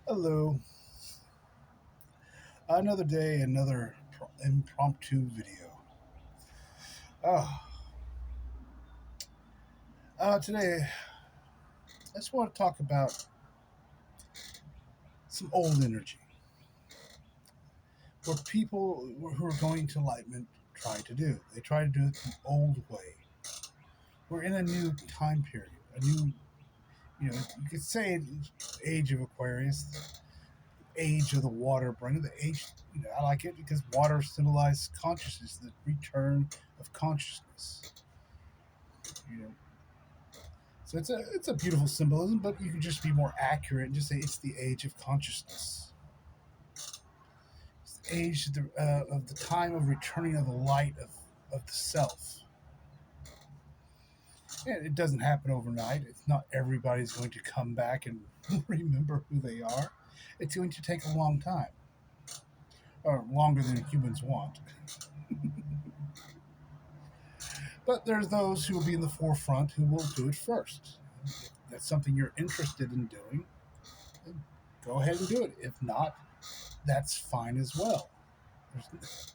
Hello. Another day, another impromptu video. Uh, Today, I just want to talk about some old energy. What people who are going to enlightenment try to do. They try to do it the old way. We're in a new time period. A new, you could say age of Aquarius, age of the water bringer, the age, I like it because water symbolizes consciousness, the return of consciousness. You know, So it's a beautiful symbolism, but you can just be more accurate and just say it's the age of consciousness. It's the age of the time of returning of the light of the self. And it doesn't happen overnight. It's not everybody's going to come back and remember who they are. It's going to take a long time, or longer than humans want. But there's those who will be in the forefront who will do it first. If that's something you're interested in doing, then go ahead and do it. If not, that's fine as well. There's,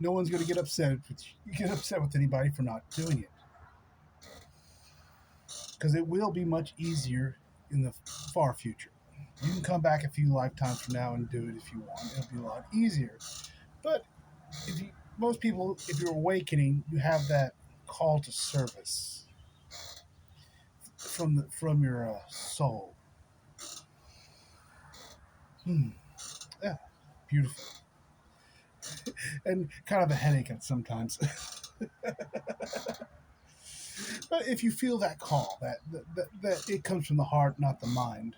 no one's going to get upset with you. Get upset with anybody for not doing it because it will be much easier in the far future. You can come back a few lifetimes from now and do it if you want. It'll be a lot easier. But most people, if you're awakening, you have that call to service from your soul. Hmm. Yeah, beautiful, and kind of a headache at sometimes. But if you feel that call, that it comes from the heart, not the mind,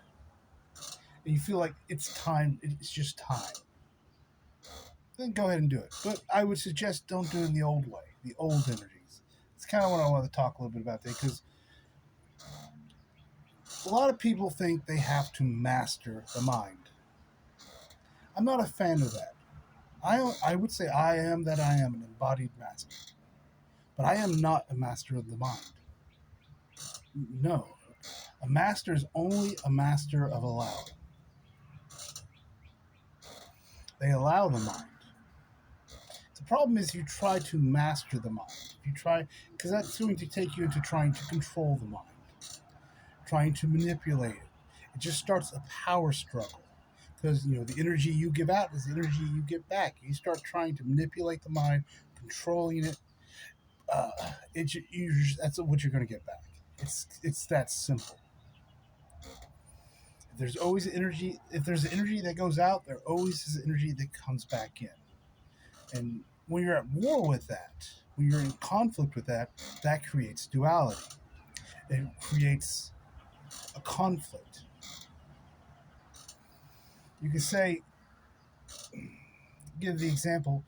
and you feel like it's time, it's just time, then go ahead and do it. But I would suggest don't do it in the old way, the old energies. It's kind of what I want to talk a little bit about today because a lot of people think they have to master the mind. I'm not a fan of that. I would say I am that I am an embodied master, but I am not a master of the mind. No, a master is only a master of allowing. They allow the mind. The problem is you try to master the mind. If you try, because that's going to take you into trying to control the mind, trying to manipulate it. It just starts a power struggle because the energy you give out is the energy you get back. You start trying to manipulate the mind, controlling it. That's what you're going to get back. It's that simple. There's always energy. If there's energy that goes out, there always is energy that comes back in. And when you're at war with that, when you're in conflict with that, that creates duality. It creates a conflict. You can say, give the example,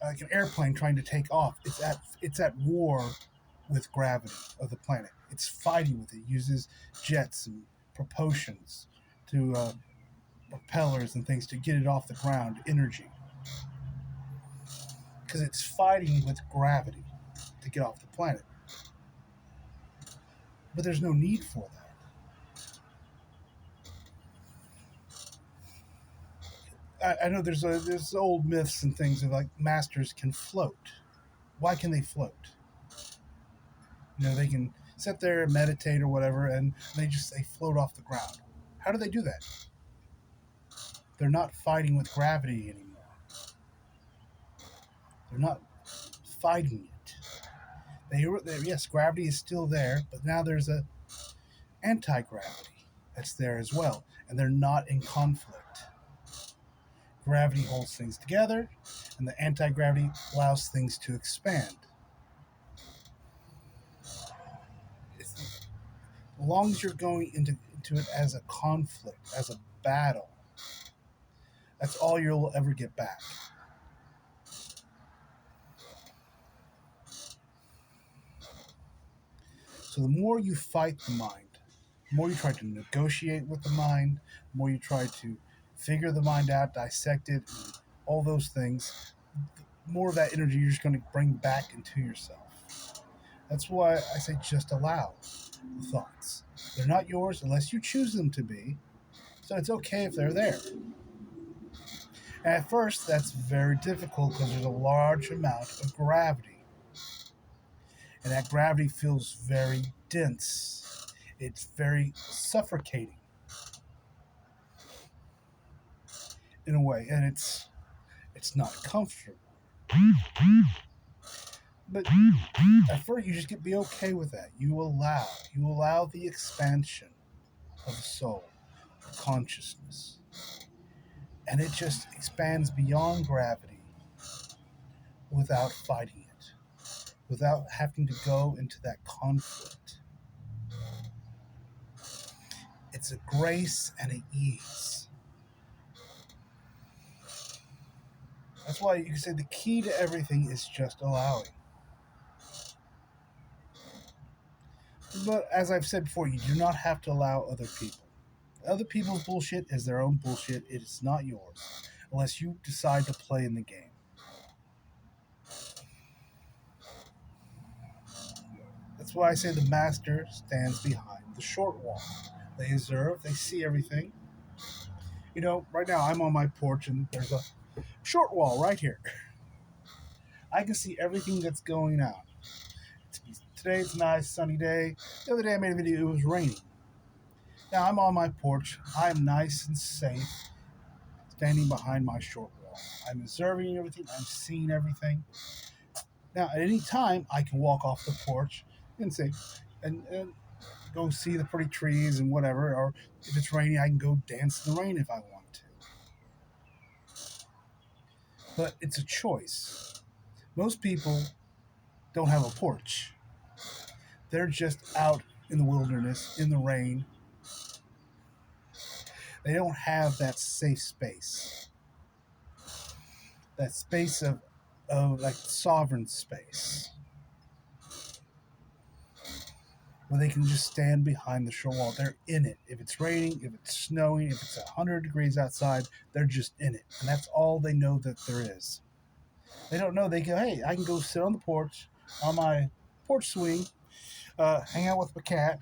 like an airplane trying to take off. It's at war with gravity of the planet. It's fighting with it. It uses jets and propulsions to propellers and things to get it off the ground. Energy, because it's fighting with gravity to get off the planet. But there's no need for that. I know there's old myths and things of like masters can float. Why can they float? They can sit there and meditate or whatever, and they float off the ground. How do they do that? They're not fighting with gravity anymore. They're not fighting it. Yes, gravity is still there, but now there's a anti-gravity that's there as well, and they're not in conflict. Gravity holds things together, and the anti-gravity allows things to expand. As long as you're going into it as a conflict, as a battle, that's all you'll ever get back. So the more you fight the mind, the more you try to negotiate with the mind, the more you try to figure the mind out, dissect it, and all those things, the more of that energy you're just going to bring back into yourself. That's why I say just allow the thoughts. They're not yours unless you choose them to be. So it's okay if they're there. And at first, that's very difficult because there's a large amount of gravity. And that gravity feels very dense. It's very suffocating in a way, and it's not comfortable. But at first, you just get be okay with that. You allow the expansion of the soul, of consciousness, and it just expands beyond gravity without fighting it, without having to go into that conflict. It's a grace and an ease. That's why you can say the key to everything is just allowing. But as I've said before, you do not have to allow other people. Other people's bullshit is their own bullshit. It is not yours, unless you decide to play in the game. That's why I say the master stands behind the short wall. They observe, they see everything. Right now I'm on my porch and there's a short wall right here. I can see everything that's going on. Today it's a nice sunny day. The other day I made a video, it was raining. Now I'm on my porch. I'm nice and safe, standing behind my short wall. I'm observing everything. I'm seeing everything. Now at any time I can walk off the porch and say, and go see the pretty trees and whatever. Or if it's raining, I can go dance in the rain if I want to. But it's a choice. Most people don't have a porch. They're just out in the wilderness, in the rain. They don't have that safe space. That space of like sovereign space. Where they can just stand behind the shore wall. They're in it. If it's raining, if it's snowing, if it's 100 degrees outside, they're just in it. And that's all they know that there is. They don't know. They go, hey, I can go sit on the porch, on my porch swing, hang out with my cat,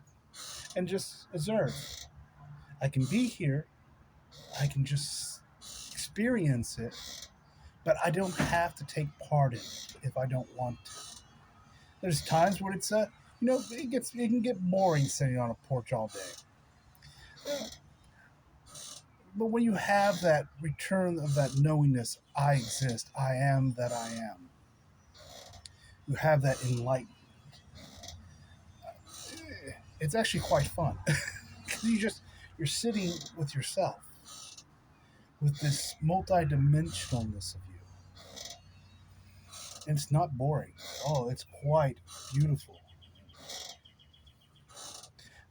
and just observe. I can be here. I can just experience it, but I don't have to take part in it if I don't want to. There's times when it's it can get boring sitting on a porch all day. But when you have that return of that knowingness, I exist, I am that I am. You have that enlightenment. It's actually quite fun. You're sitting with yourself, with this multi-dimensionalness of you. And it's not boring. Oh, it's quite beautiful.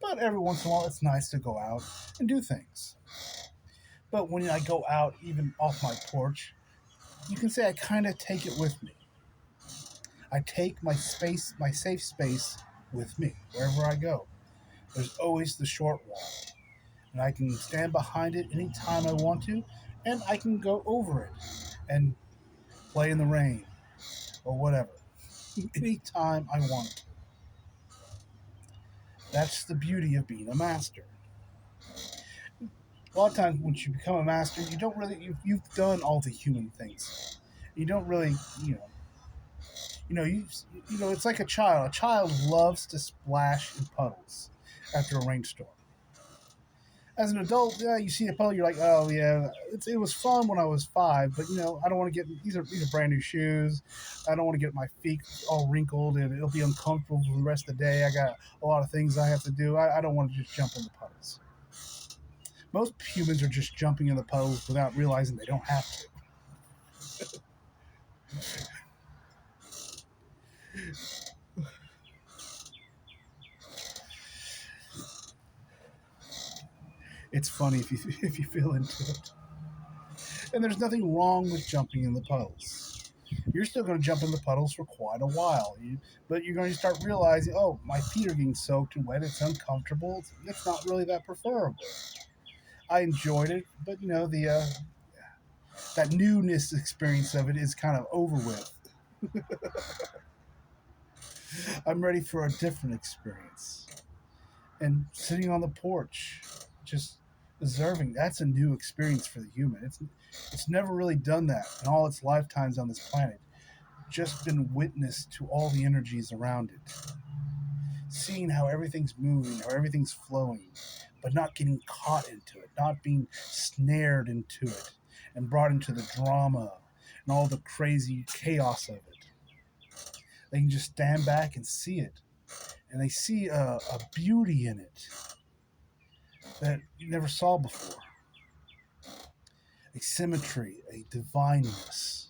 But every once in a while, it's nice to go out and do things. But when I go out, even off my porch, you can say I kind of take it with me. I take my space, my safe space with me wherever I go. There's always the short wall. And I can stand behind it anytime I want to, and I can go over it and play in the rain or whatever. Anytime I want to. That's the beauty of being a master. A lot of times when you become a master, you don't really, you've done all the human things. You don't really, it's like a child. A child loves to splash in puddles after a rainstorm. As an adult, yeah, you see a puddle, you're like, oh yeah, it was fun when I was 5, but I don't want to get these are brand new shoes. I don't want to get my feet all wrinkled and it'll be uncomfortable for the rest of the day. I got a lot of things I have to do. I don't want to just jump in the puddles. Most humans are just jumping in the puddles without realizing they don't have to. It's funny if you feel into it. And there's nothing wrong with jumping in the puddles. You're still going to jump in the puddles for quite a while. But you're going to start realizing, oh, my feet are getting soaked and wet. It's uncomfortable. It's not really that preferable. I enjoyed it, but that newness experience of it is kind of over with. I'm ready for a different experience. And sitting on the porch, just observing. That's a new experience for the human. It's never really done that in all its lifetimes on this planet. Just been witness to all the energies around it, seeing how everything's moving, how everything's flowing, but not getting caught into it, not being snared into it and brought into the drama and all the crazy chaos of it. They can just stand back and see it, and they see a beauty in it that you never saw before, a symmetry, a divineness.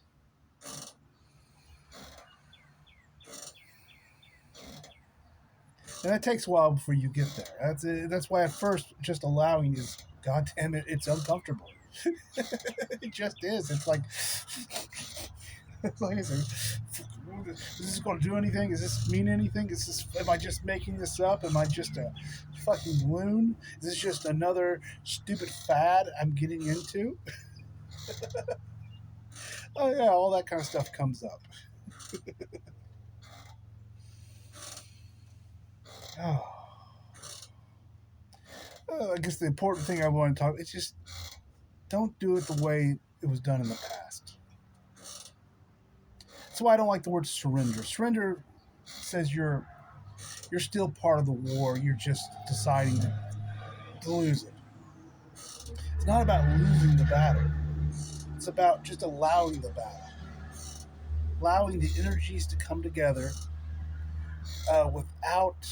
And that takes a while before you get there. That's why at first just allowing is, God damn it, it's uncomfortable. It just is. It's like, like I said, is this going to do anything? Does this mean anything? Am I just making this up? Am I just a fucking loon? Is this just another stupid fad I'm getting into? Oh yeah, all that kind of stuff comes up. Oh. I guess the important thing I want to talk, it's just don't do it the way it was done in the past. That's why I don't like the word surrender. Surrender says you're still part of the war. You're just deciding to lose it. It's not about losing the battle. It's about just allowing the battle, allowing the energies to come together without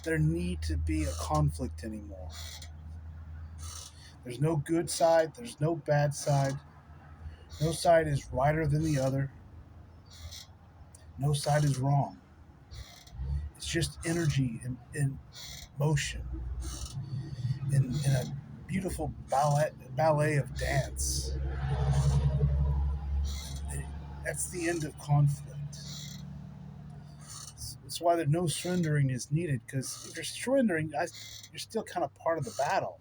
there need to be a conflict anymore. There's no good side. There's no bad side. No side is righter than the other. No side is wrong. It's just energy in motion, in a beautiful ballet of dance. That's the end of conflict. That's why no surrendering is needed, because if you're surrendering, you're still kind of part of the battle.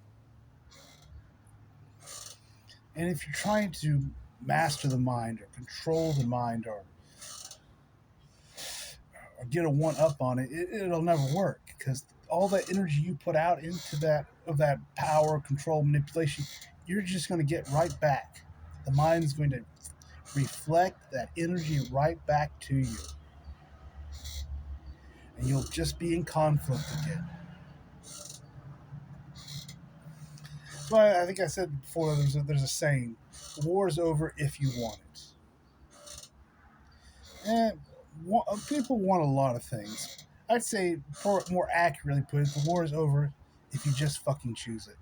And if you're trying to master the mind or control the mind or get a one up on it, it'll never work, because all that energy you put out into that power, control, manipulation, you're just going to get right back. The mind is going to reflect that energy right back to you, and you'll just be in conflict again. So I think I said before, there's a saying: "The war is over if you want it." And people want a lot of things. I'd say, more accurately put it, the war is over if you just fucking choose it.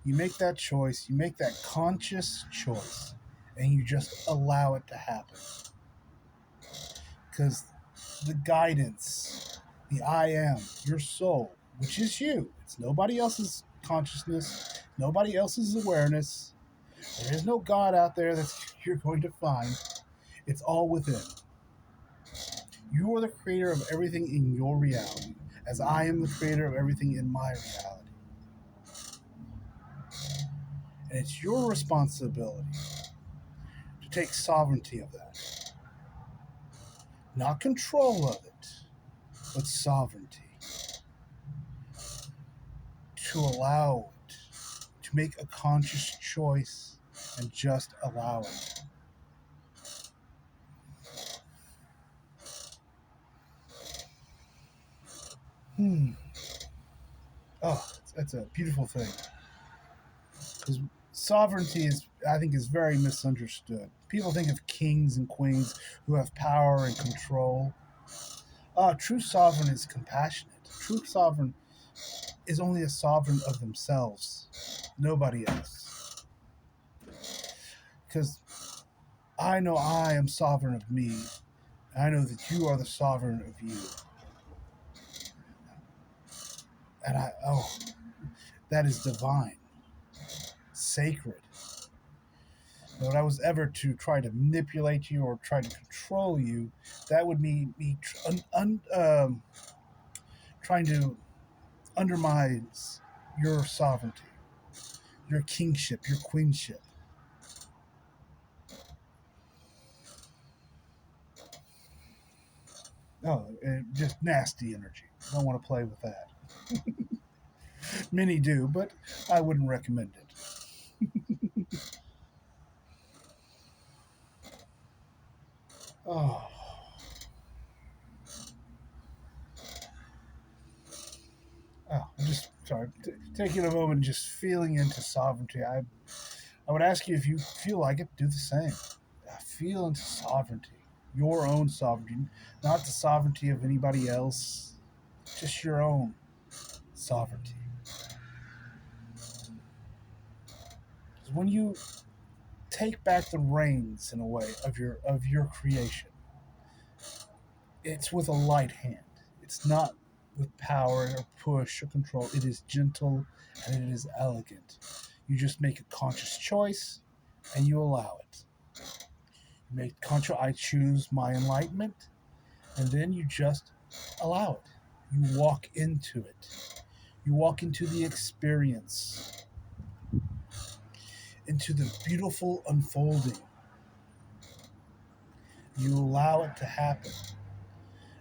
You make that choice, you make that conscious choice, and you just allow it to happen. Because the guidance, the I am, your soul, which is you, it's nobody else's consciousness, nobody else's awareness. There is no God out there that you're going to find. It's all within. You are the creator of everything in your reality, as I am the creator of everything in my reality. And it's your responsibility to take sovereignty of that. Not control of it, but sovereignty. To allow it, to make a conscious choice and just allow it. Oh, that's a beautiful thing. Because sovereignty I think, is very misunderstood. People think of kings and queens who have power and control. True sovereign is compassionate. True sovereign is only a sovereign of themselves, nobody else. Because I know I am sovereign of me. I know that you are the sovereign of you. And that is divine, sacred. But if I was ever to try to manipulate you or try to control you, that would mean me trying to undermine your sovereignty, your kingship, your queenship. Oh, just nasty energy. I don't want to play with that. Many do, but I wouldn't recommend it. Oh, I'm just sorry. Taking a moment, and just feeling into sovereignty. I would ask you if you feel like it, do the same. Feel into sovereignty, your own sovereignty, not the sovereignty of anybody else, just your own sovereignty. Because when you take back the reins in a way of your creation, it's with a light hand. It's not with power or push or control. It is gentle and it is elegant. You just make a conscious choice and you allow it. You make conscious, I choose my enlightenment, and then you just allow it. You walk into it. You walk into the experience, into the beautiful unfolding. You allow it to happen.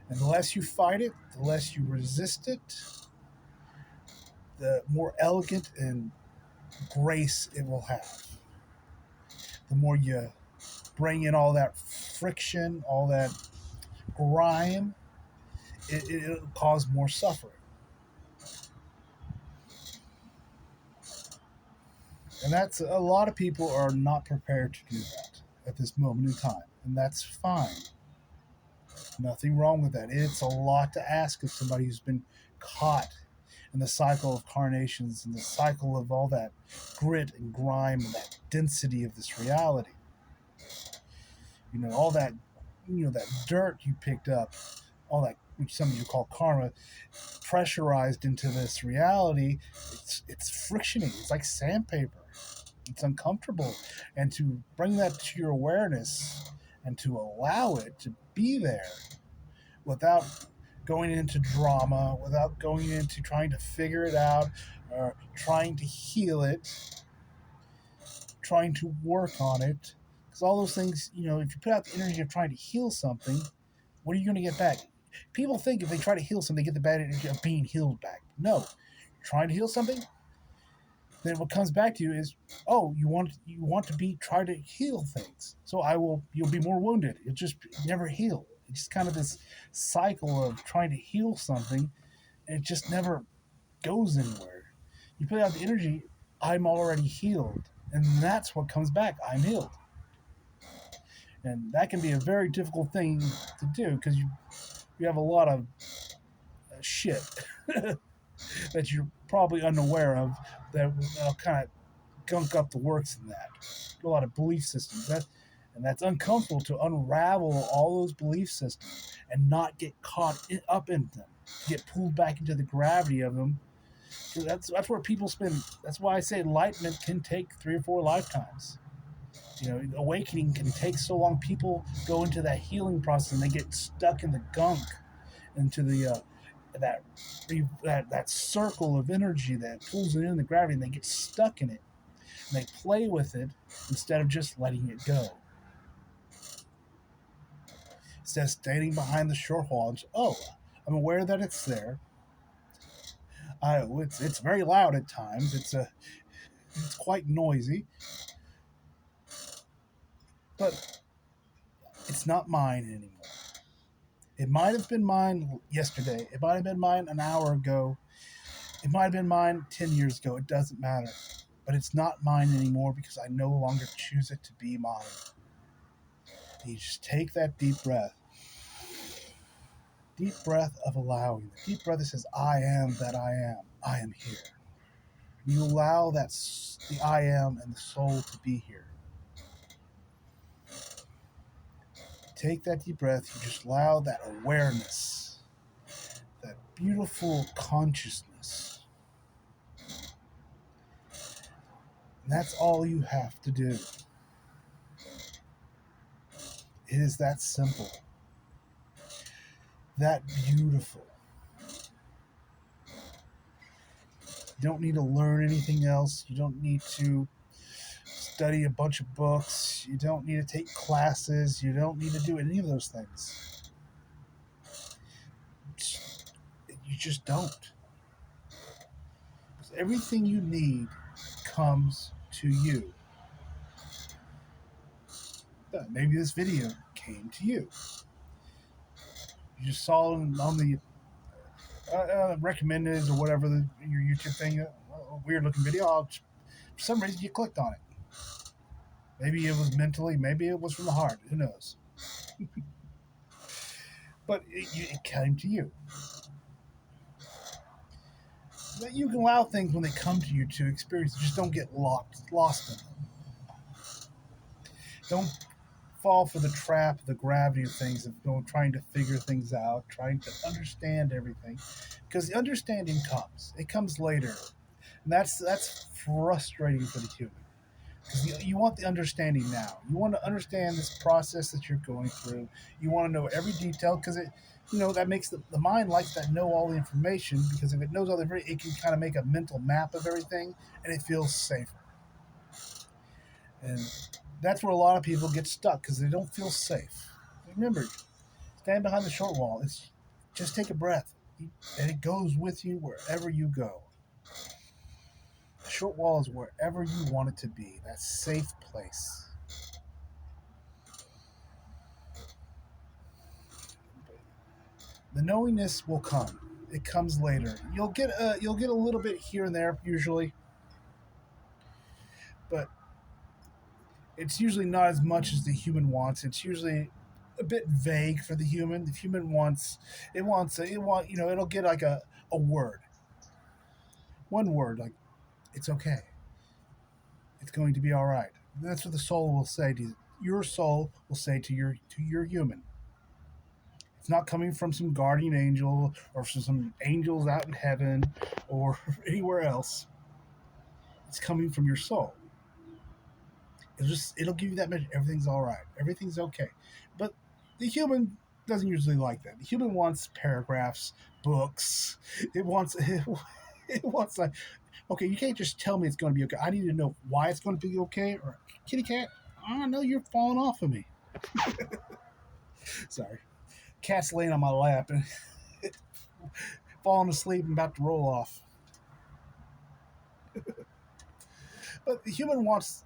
And the less you fight it, the less you resist it, the more elegant and grace it will have. The more you bring in all that friction, all that grime, it'll cause more suffering. And that's a lot of people are not prepared to do that at this moment in time. And that's fine. Nothing wrong with that. It's a lot to ask of somebody who's been caught in the cycle of carnations and the cycle of all that grit and grime and that density of this reality. All that, that dirt you picked up, all that, which some of you call karma, pressurized into this reality. It's frictioning. It's like sandpaper. It's uncomfortable. And to bring that to your awareness and to allow it to be there without going into drama, without going into trying to figure it out or trying to heal it, trying to work on it. Because all those things, if you put out the energy of trying to heal something, what are you going to get back? People think if they try to heal something, they get the bad energy of being healed back. No. You're trying to heal something, then what comes back to you is, oh, you want to be try to heal things. So you'll be more wounded. You'll just never heal. It's just kind of this cycle of trying to heal something, and it just never goes anywhere. You put out the energy, I'm already healed, and that's what comes back. I'm healed, and that can be a very difficult thing to do because you have a lot of shit that you're probably unaware of that kind of gunk up the works in that. A lot of belief systems. And that's uncomfortable to unravel all those belief systems and not get caught up in them, get pulled back into the gravity of them. So that's where people spend. That's why I say enlightenment can take 3 or 4 lifetimes. Awakening can take so long. People go into that healing process and they get stuck in the gunk, into the that circle of energy that pulls it in the gravity, and they get stuck in it. And they play with it instead of just letting it go. Instead of standing behind the short wall and I'm aware that it's there. It's very loud at times. It's quite noisy, but it's not mine anymore. It might have been mine yesterday. It might have been mine an hour ago. It might have been mine 10 years ago. It doesn't matter. But it's not mine anymore because I no longer choose it to be mine. And you just take that deep breath. Deep breath of allowing. The deep breath that says, I am that I am. I am here. You allow the I am and the soul to be here. Take that deep breath. You just allow that awareness, that beautiful consciousness. And that's all you have to do. It is that simple, that beautiful. You don't need to learn anything else. You don't need to study a bunch of books. You don't need to take classes. You don't need to do any of those things. You just don't. Everything you need comes to you. Maybe this video came to you. You just saw it on the recommended or whatever your YouTube thing, weird looking video. For some reason, you clicked on it. Maybe it was mentally, maybe it was from the heart. Who knows? But it came to you. But you can allow things when they come to you to experience. Just don't get lost in them. Don't fall for the trap, the gravity of things, of trying to figure things out, trying to understand everything. Because the understanding comes. It comes later. And that's frustrating for the human. Because you want the understanding now. You want to understand this process that you're going through. You want to know every detail because that makes the mind likes to know all the information, because if it knows all the information, it can kind of make a mental map of everything, and it feels safer. And that's where a lot of people get stuck, because they don't feel safe. Remember, stand behind the short wall. It's just take a breath, and it goes with you wherever you go. The short wall is wherever you want it to be, that safe place. The knowingness will come. It comes later. You'll get a little bit here and there usually, but it's usually not as much as the human wants. It's usually a bit vague for the human. The human it'll get like a word, one word, like it's okay, it's going to be all right. That's what the soul will say to you. Your soul will say to your human. It's not coming from some guardian angel or from some angels out in heaven or anywhere else. It's coming from your soul. It'll give you that message. Everything's all right. Everything's okay. But the human doesn't usually like that. The human wants paragraphs, books. It wants like, okay, you can't just tell me it's going to be okay. I need to know why it's going to be okay. Or kitty cat, I know you're falling off of me. Sorry, cat's laying on my lap and falling asleep and about to roll off. But the human wants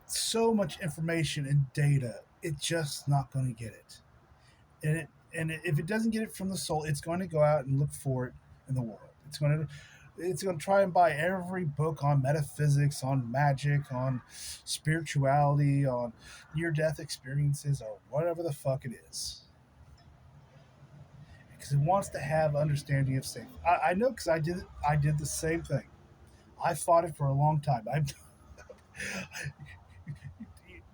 so much information and data, it's just not going to get it. If it doesn't get it from the soul, it's going to go out and look for it in the world. It's going to try and buy every book on metaphysics, on magic, on spirituality, on near-death experiences, or whatever the fuck it is. Because it wants to have understanding of safety. I know, because I did the same thing. I fought it for a long time.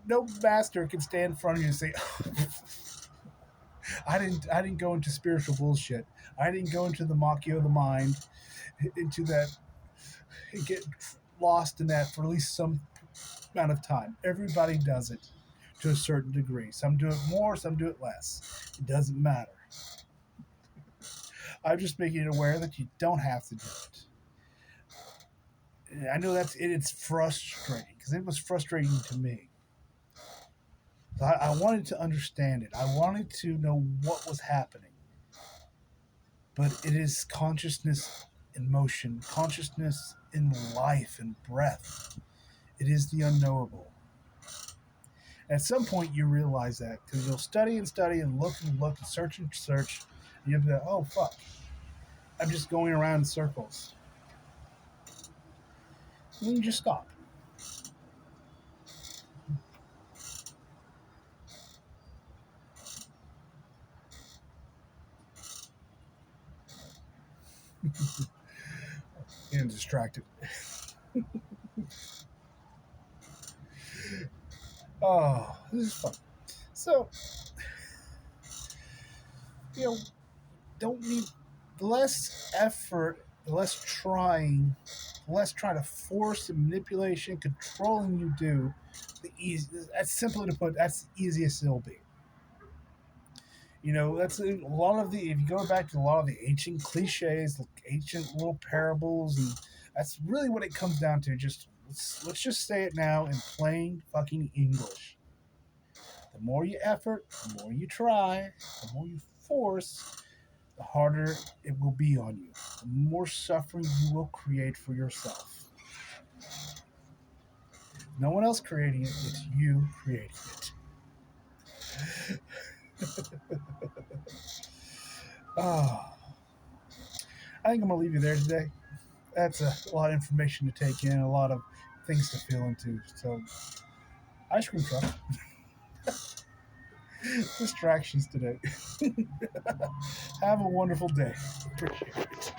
No master can stand in front of you and say, I didn't go into spiritual bullshit. I didn't go into the Machio of the mind, into that, get lost in that for at least some amount of time. Everybody does it to a certain degree. Some do it more, some do it less. It doesn't matter. I'm just making it aware that you don't have to do it. I know it's frustrating, because it was frustrating to me. I wanted to understand it. I wanted to know what was happening. But it is consciousness in motion, consciousness in life and breath. It is the unknowable. At some point, you realize that, because you'll study and study and look and search and search, and you'll be like, oh, fuck. I'm just going around in circles. And then you just stop. Getting distracted. Oh, this is fun. So, don't need less effort, less trying, less trying to force and manipulation, controlling you do. That's simply to put, that's the easiest it'll be. That's a lot of if you go back to a lot of the ancient cliches, ancient little parables, and that's really what it comes down to. Let's just say it now in plain fucking English. The more you effort, the more you try, the more you force, the harder it will be on you, the more suffering you will create for yourself. No one else creating it, it's you creating it. Oh, I think I'm going to leave you there today. That's a lot of information to take in, a lot of things to feel into. So, ice cream truck, distractions today. Have a wonderful day. Appreciate it.